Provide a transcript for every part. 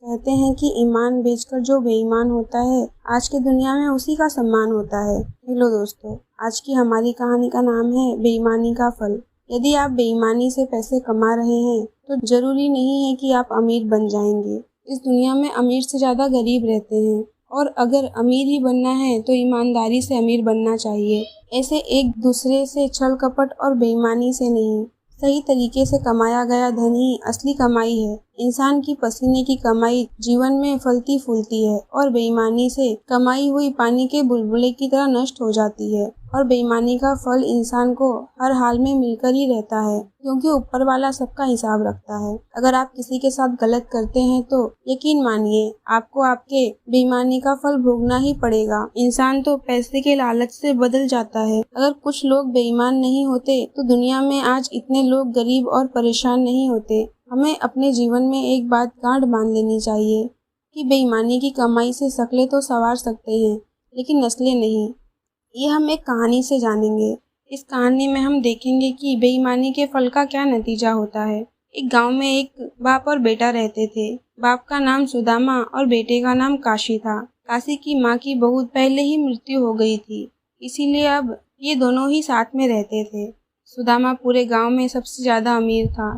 कहते हैं कि ईमान बेचकर जो बेईमान होता है, आज की दुनिया में उसी का सम्मान होता है। हेलो दोस्तों, आज की हमारी कहानी का नाम है बेईमानी का फल। यदि आप बेईमानी से पैसे कमा रहे हैं तो जरूरी नहीं है कि आप अमीर बन जाएंगे। इस दुनिया में अमीर से ज़्यादा गरीब रहते हैं और अगर अमीर ही बनना है तो ईमानदारी से अमीर बनना चाहिए। ऐसे एक दूसरे से छल कपट और बेईमानी से नहीं। सही तरीके से कमाया गया धन ही असली कमाई है। इंसान की पसीने की कमाई जीवन में फलती फूलती है और बेईमानी से कमाई हुई पानी के बुलबुले की तरह नष्ट हो जाती है। और बेईमानी का फल इंसान को हर हाल में मिलकर ही रहता है, क्योंकि ऊपर वाला सबका हिसाब रखता है। अगर आप किसी के साथ गलत करते हैं तो यकीन मानिए आपको आपके बेईमानी का फल भोगना ही पड़ेगा। इंसान तो पैसे के लालच से बदल जाता है। अगर कुछ लोग बेईमान नहीं होते तो दुनिया में आज इतने लोग गरीब और परेशान नहीं होते। हमें अपने जीवन में एक बात गांठ बांध लेनी चाहिए कि बेईमानी की कमाई से शक्लें तो संवार सकते हैं, लेकिन नस्लें नहीं। ये हम एक कहानी से जानेंगे। इस कहानी में हम देखेंगे कि बेईमानी के फल का क्या नतीजा होता है। एक गांव में एक बाप और बेटा रहते थे। बाप का नाम सुदामा और बेटे का नाम काशी था। काशी की माँ की बहुत पहले ही मृत्यु हो गई थी, इसीलिए अब ये दोनों ही साथ में रहते थे। सुदामा पूरे गांव में सबसे ज्यादा अमीर था।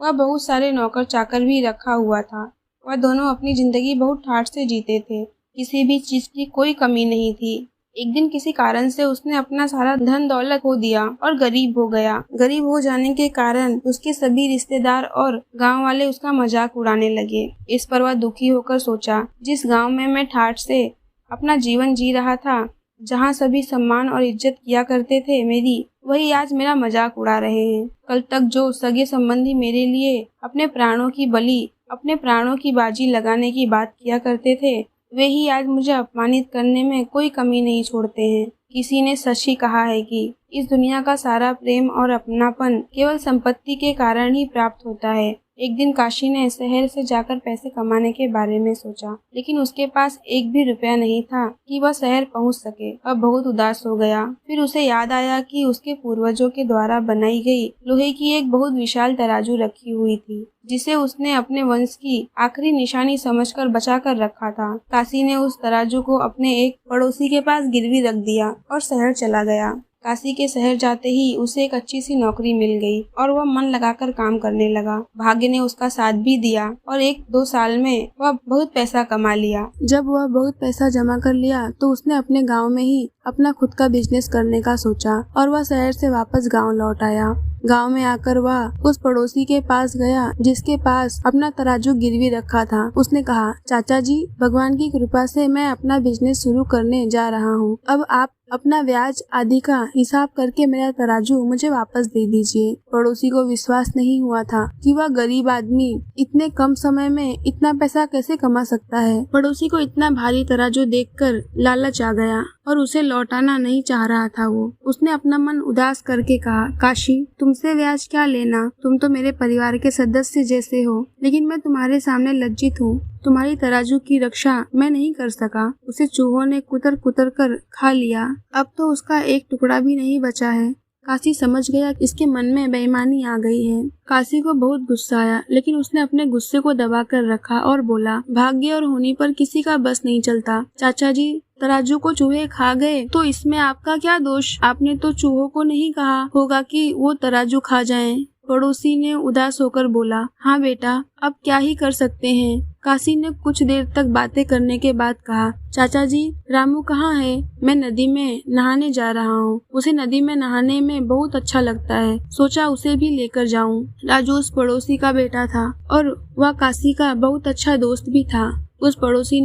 वह बहुत सारे नौकर चाकर भी रखा हुआ था। वह दोनों अपनी जिंदगी बहुत ठाठ से जीते थे। किसी भी चीज की कोई कमी नहीं थी। एक दिन किसी कारण से उसने अपना सारा धन दौलत खो दिया और गरीब हो गया। गरीब हो जाने के कारण उसके सभी रिश्तेदार और गांव वाले उसका मजाक उड़ाने लगे। इस पर वह दुखी होकर सोचा, जिस गांव में मैं ठाठ से अपना जीवन जी रहा था, जहाँ सभी सम्मान और इज्जत किया करते थे मेरी, वही आज मेरा मजाक उड़ा रहे हैं। कल तक जो सगे संबंधी मेरे लिए अपने प्राणों की बलि, अपने प्राणों की बाजी लगाने की बात किया करते थे, वे ही आज मुझे अपमानित करने में कोई कमी नहीं छोड़ते हैं। किसी ने सच ही कहा है कि इस दुनिया का सारा प्रेम और अपनापन केवल संपत्ति के कारण ही प्राप्त होता है। एक दिन काशी ने शहर से जाकर पैसे कमाने के बारे में सोचा, लेकिन उसके पास एक भी रुपया नहीं था कि वह शहर पहुंच सके। वह बहुत उदास हो गया। फिर उसे याद आया कि उसके पूर्वजों के द्वारा बनाई गई लोहे की एक बहुत विशाल तराजू रखी हुई थी, जिसे उसने अपने वंश की आखिरी निशानी समझकर बचा कर रखा था। काशी ने उस तराजू को अपने एक पड़ोसी के पास गिरवी रख दिया और शहर चला गया। काशी के शहर जाते ही उसे एक अच्छी सी नौकरी मिल गई और वह मन लगाकर काम करने लगा। भाग्य ने उसका साथ भी दिया और 1-2 साल में वह बहुत पैसा कमा लिया। जब वह बहुत पैसा जमा कर लिया तो उसने अपने गांव में ही अपना खुद का बिजनेस करने का सोचा और वह शहर से वापस गांव लौट आया। गांव में आकर वह उस पड़ोसी के पास गया जिसके पास अपना तराजू गिरवी रखा था। उसने कहा, चाचा जी, भगवान की कृपा से मैं अपना बिजनेस शुरू करने जा रहा हूँ। अब आप अपना ब्याज आदि का हिसाब करके मेरा तराजू मुझे वापस दे दीजिए। पड़ोसी को विश्वास नहीं हुआ था कि वह गरीब आदमी इतने कम समय में इतना पैसा कैसे कमा सकता है। पड़ोसी को इतना भारी तराजू देखकर लालच आ गया और उसे लौटाना नहीं चाह रहा था। उसने अपना मन उदास करके कहा, काशी, तुमसे ब्याज क्या लेना, तुम तो मेरे परिवार के सदस्य जैसे हो, लेकिन मैं तुम्हारे सामने लज्जित हूँ। तुम्हारी तराजू की रक्षा मैं नहीं कर सका। उसे चूहों ने कुतर कुतर कर खा लिया। अब तो उसका एक टुकड़ा भी नहीं बचा है। काशी समझ गया कि इसके मन में बेईमानी आ गई है। काशी को बहुत गुस्सा आया, लेकिन उसने अपने गुस्से को दबा कर रखा और बोला, भाग्य और होनी पर किसी का बस नहीं चलता। चाचा जी, तराजू को चूहे खा गए तो इसमें आपका क्या दोष? आपने तो चूहों को नहीं कहा होगा कि वो तराजू खा जाएं। पड़ोसी ने उदास होकर बोला, हाँ बेटा, अब क्या ही कर सकते हैं। काशी ने कुछ देर तक बातें करने के बाद कहा, चाचा जी, रामू कहाँ है? मैं नदी में नहाने जा रहा हूँ। उसे नदी में नहाने में बहुत अच्छा लगता है। सोचा उसे भी लेकर जाऊँ। राजू उस पड़ोसी का बेटा था और वह काशी का बहुत अच्छा दोस्त भी था। उस पड़ोसी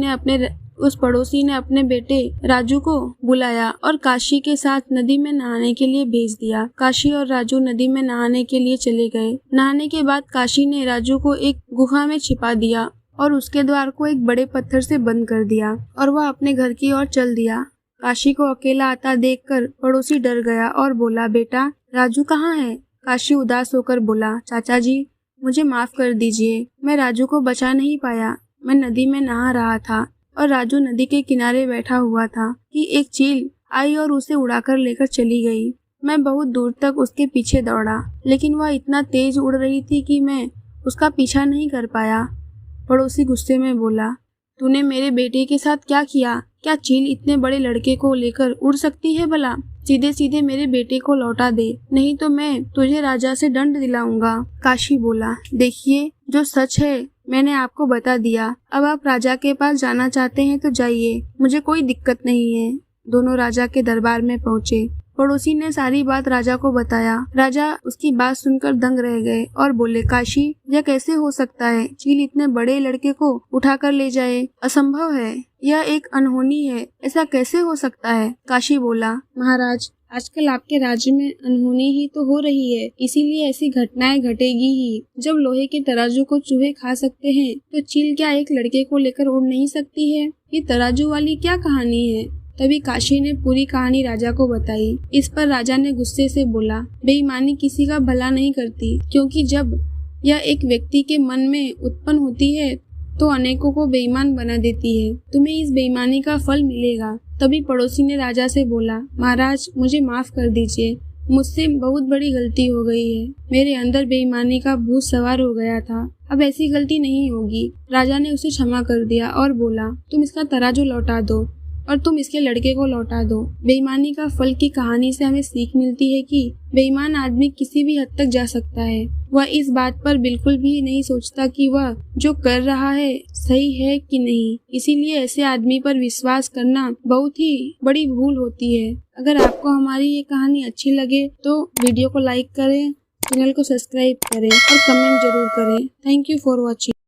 ने अपने बेटे राजू को बुलाया और काशी के साथ नदी में नहाने के लिए भेज दिया। काशी और राजू नदी में नहाने के लिए चले गए। नहाने के बाद काशी ने राजू को एक गुफा में छिपा दिया और उसके द्वार को एक बड़े पत्थर से बंद कर दिया और वह अपने घर की ओर चल दिया। काशी को अकेला आता देखकर पड़ोसी डर गया और बोला, बेटा, राजू कहाँ है? काशी उदास होकर बोला, चाचा जी, मुझे माफ कर दीजिए, मैं राजू को बचा नहीं पाया। मैं नदी में नहा रहा था और राजू नदी के किनारे बैठा हुआ था कि एक चील आई और उसे उड़ाकर लेकर चली गई। मैं बहुत दूर तक उसके पीछे दौड़ा, लेकिन वह इतना तेज उड़ रही थी कि मैं उसका पीछा नहीं कर पाया। पड़ोसी गुस्से में बोला, तूने मेरे बेटे के साथ क्या किया? क्या चील इतने बड़े लड़के को लेकर उड़ सकती है भला? सीधे सीधे मेरे बेटे को लौटा दे, नहीं तो मैं तुझे राजा से दंड दिलाऊंगा। काशी बोला, देखिए जो सच है मैंने आपको बता दिया। अब आप राजा के पास जाना चाहते हैं तो जाइए, मुझे कोई दिक्कत नहीं है। दोनों राजा के दरबार में पहुँचे। पड़ोसी ने सारी बात राजा को बताया। राजा उसकी बात सुनकर दंग रह गए और बोले, काशी, यह कैसे हो सकता है? चील इतने बड़े लड़के को उठाकर ले जाए, असंभव है। यह एक अनहोनी है, ऐसा कैसे हो सकता है? काशी बोला, महाराज, आजकल आपके राज्य में अनहोनी ही तो हो रही है, इसीलिए ऐसी घटनाएं घटेगी ही। जब लोहे के तराजू को चूहे खा सकते हैं तो चील क्या एक लड़के को लेकर उड़ नहीं सकती है? ये तराजू वाली क्या कहानी है? तभी काशी ने पूरी कहानी राजा को बताई। इस पर राजा ने गुस्से से बोला, बेईमानी किसी का भला नहीं करती, क्योंकि जब यह एक व्यक्ति के मन में उत्पन्न होती है तो अनेकों को बेईमान बना देती है। तुम्हें इस बेईमानी का फल मिलेगा। तभी पड़ोसी ने राजा से बोला, महाराज, मुझे माफ कर दीजिए, मुझसे बहुत बड़ी गलती हो गई है। मेरे अंदर बेईमानी का भूत सवार हो गया था, अब ऐसी गलती नहीं होगी। राजा ने उसे क्षमा कर दिया और बोला, तुम इसका तराजू लौटा दो और तुम इसके लड़के को लौटा दो। बेईमानी का फल की कहानी से हमें सीख मिलती है कि बेईमान आदमी किसी भी हद तक जा सकता है। वह इस बात पर बिल्कुल भी नहीं सोचता कि वह जो कर रहा है सही है कि नहीं। इसीलिए ऐसे आदमी पर विश्वास करना बहुत ही बड़ी भूल होती है। अगर आपको हमारी ये कहानी अच्छी लगे तो वीडियो को लाइक करें, चैनल को सब्सक्राइब करें और कमेंट जरूर करें। Thank you for watching.